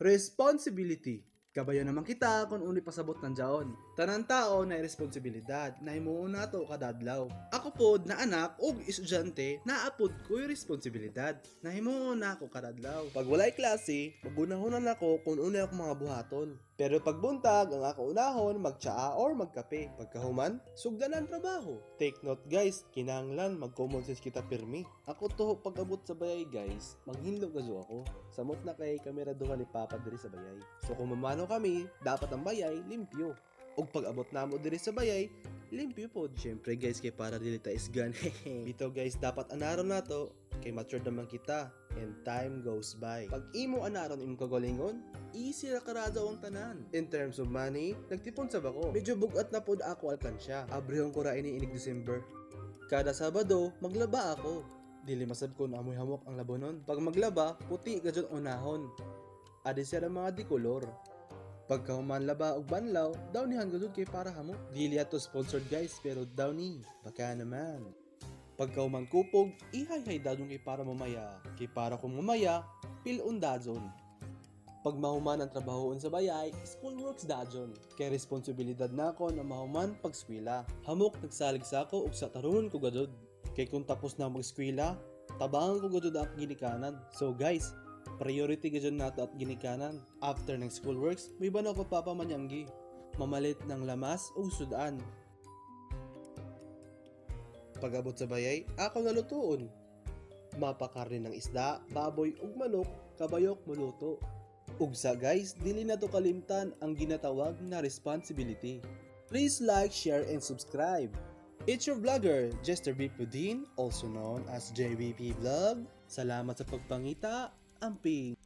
Responsibility. Kabayo naman kita kung uni pasabot ng jaon. Tanang tao na responsibilidad na himuon nato kadadlaw. Ako pod na anak og estudyante naapod ko'y responsibilidad na himuon na ako kadadlaw. Pag walay klase, magunahunan ako kung una ako mga buhaton. Pero pag buntag, ang ako unahon, magtsaa or magkape. Pagkahuman, sugdanan trabaho. Take note guys, kinahanglan mag-common sense kita pirmi. Ako to pag-abot sa bayay guys, maghinlo gazo ako. Samot na kay kameraduhan ni Papa diri sa bayay. So kung mamano kami, dapat ang bayay limpyo. Og pag-abot namo diri sa bayay, limpyo pod. Syempre guys, kay para dili ta isgan. Bitaw guys, dapat anaron nato kay matured naman kita and time goes by. Pag imo anaron imong kagalingon, easy ra karadaw ang tanan. In terms of money, nagtipon sa bako. Medyo bugat na pod ako alkansya. Abrehon ko ra ini inig December. Kada Sabado, maglaba ako. Dili masab ko na amoy hamok ang labonon. Pag maglaba, puti gadyon unahon. Adi sira mga dikolor. Pagkahuman laba og banlaw, downihan gadud kay para hamok. Dili ato sponsored guys, pero downy, baka naman. Pagkahuman kupog, ihay-hay dadon kay para mamaya. Kay para kung mamaya, pilon dadon. Pag mahuman ang trabahoon sa bayay, schoolworks dadon. Kay responsibilidad na ako na mahuman pag-skwela. Hamok nagsalig sa ako ug sa tarungon ko gadud. Kay kung tapos na mag-skwela, tabangan ko gadud ang ginikanan. So guys, priority gadyon nato at ginikanan. After ng schoolworks, may banaw ko papamanyanggi. Mamalit ng lamas o sudan. Pag-abot sa bayay, ako nalutuon. Mapakarne ng isda, baboy ug manok, kabayok muluto. Ugsa guys, dili na to kalimtan ang ginatawag na responsibility. Please like, share, and subscribe. It's your vlogger, Jester B. Pudin, also known as JVP Vlog. Salamat sa pagpangita, amping!